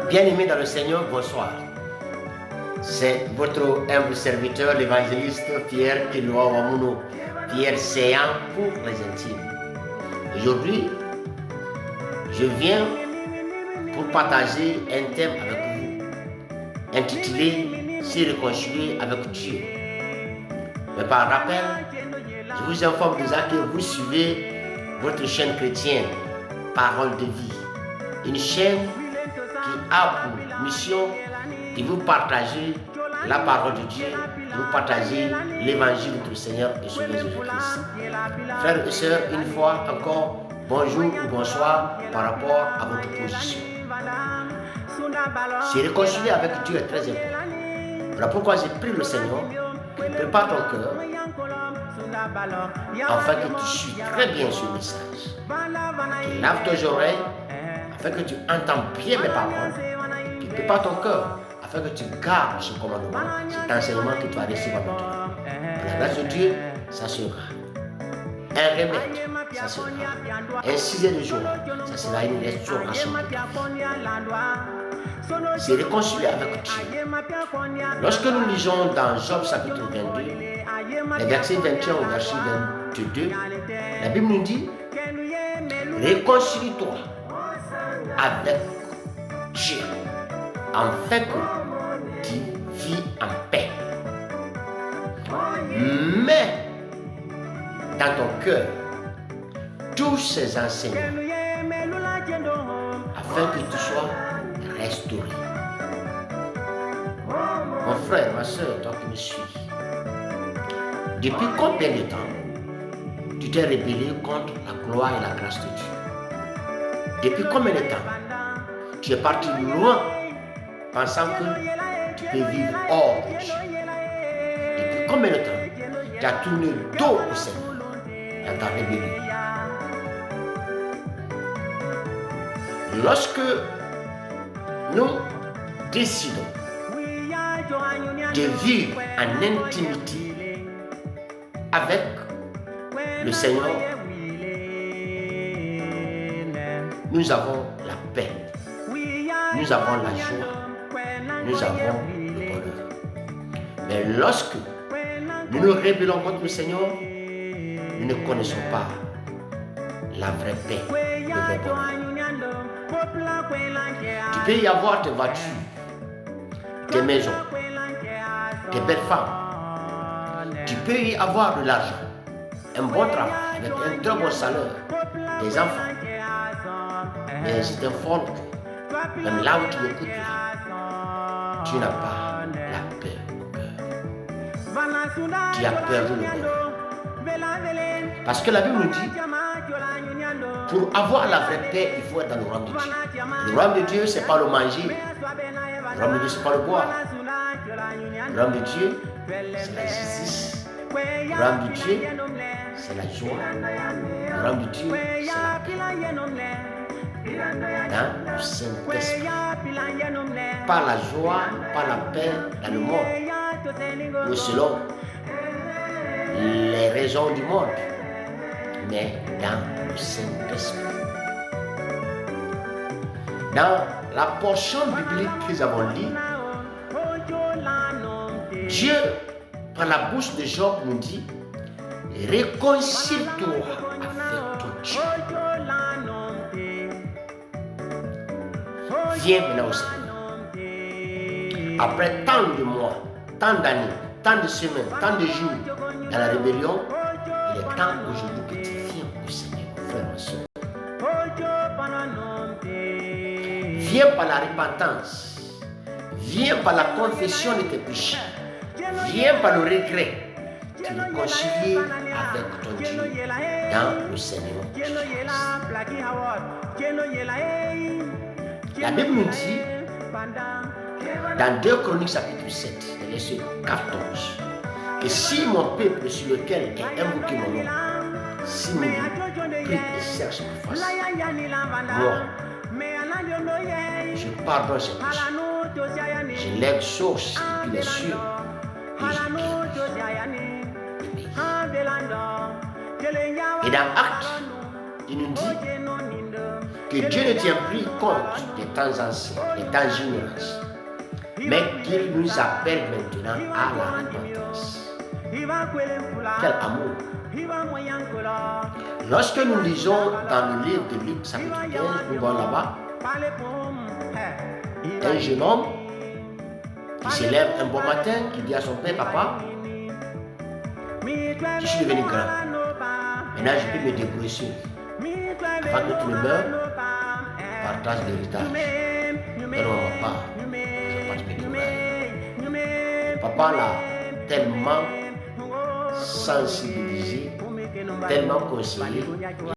Bien-aimés dans le Seigneur, bonsoir. C'est votre humble serviteur, l'évangéliste Pierre Kiloa Wamuno, Pierre Séan pour les intimes. Aujourd'hui, je viens pour partager un thème avec vous, intitulé « Se réconcilier avec Dieu ». Mais par rappel, je vous informe déjà que vous suivez votre chaîne chrétienne, Parole de vie. Une chaîne qui a pour mission de vous partager la parole de Dieu, de vous partager l'évangile de notre Seigneur et Sauveur Jésus-Christ. Frères et sœurs, une fois encore, bonjour ou bonsoir par rapport à votre position. Se réconcilier avec Dieu est très important. Voilà pourquoi j'ai pris le Seigneur, prépare ton cœur, afin que tu suives très bien ce message. Tu laves tes oreilles, afin que tu entends bien mes paroles. Tu prépares ton cœur, afin que tu gardes ce commandement, cet enseignement que tu vas recevoir maintenant. Par la grâce de Dieu, ça sera un remède, ça sera un sujet de joie, ça sera une restauration de ta vie. Se réconcilier avec Dieu. Lorsque nous lisons dans Job chapitre 22, les versets 21 au verset 22, la Bible nous dit: réconcilie-toi avec Dieu, afin que tu vis en paix. Mais dans ton cœur tous ces enseignements, afin que tu sois restauré. Mon frère, ma soeur, toi qui me suis, depuis combien de temps tu t'es rébellé contre la gloire et la grâce de Dieu? Depuis combien de temps tu es parti loin pensant que tu peux vivre hors de Dieu? Depuis combien de temps tu as tourné le dos au Seigneur dans ta rébellion? Lorsque nous décidons de vivre en intimité avec le Seigneur, nous avons la paix, nous avons la joie, nous avons le bonheur. Mais lorsque nous nous rébellons contre le Seigneur, nous ne connaissons pas la vraie paix, le vrai bonheur. Tu peux y avoir tes voitures, tes maisons, tes belles femmes. Tu peux y avoir de l'argent, un bon travail, avec un très bon salaire, des enfants. Mais je t'informe que même là où tu écoutes là, tu n'as pas la paix au cœur. Tu as perdu le bonheur. Parce que la Bible nous dit, pour avoir la vraie paix, il faut être dans le royaume de Dieu. Le royaume de Dieu, ce n'est pas le manger. Le royaume de Dieu, ce n'est pas le boire. Le royaume de Dieu, c'est la justice. Le royaume de Dieu, c'est la joie. Le royaume de Dieu, c'est la paix. Dans le Saint-Esprit. Pas la joie, pas la paix dans le monde. Ou selon les raisons du monde, mais dans le Saint-Esprit. Dans la portion biblique que nous avons lue, Dieu, par la bouche de Job, nous dit: réconcilie-toi avec ton Dieu. Viens maintenant au Seigneur. Après tant de mois, tant d'années, tant de semaines, tant de jours dans la rébellion, il est temps aujourd'hui que tu viennes au Seigneur, frère et soeur. Viens par la repentance. Viens par la confession de tes péchés. Viens par le regret. Te réconcilier avec ton Dieu dans le Seigneur Jésus-Christ. La Bible nous dit, dans 2 Chroniques chapitre 7, verset 14, que si mon peuple sur lequel est invoqué mon nom, si nous prie et cherche ma face, moi, je pardonne ses péchés, je l'exauce depuis les cieux et je guéris le pays. Et dans Actes, il nous dit que que Dieu ne tient plus compte des temps anciens, des temps d'ignorance, mais qu'il nous appelle maintenant à la repentance. Quel amour! Lorsque nous lisons dans le livre de Luc, chapitre 15, nous voyons là-bas un jeune homme qui se lève un bon matin, qui dit à son père, papa, je suis devenu grand. Maintenant, je peux me débrouiller seul. Avant que tu ne meurs, partage l'héritage. Donne-moi ma part. Je partage mes décourager. Papa l'a tellement sensibilisé, tellement conseillé.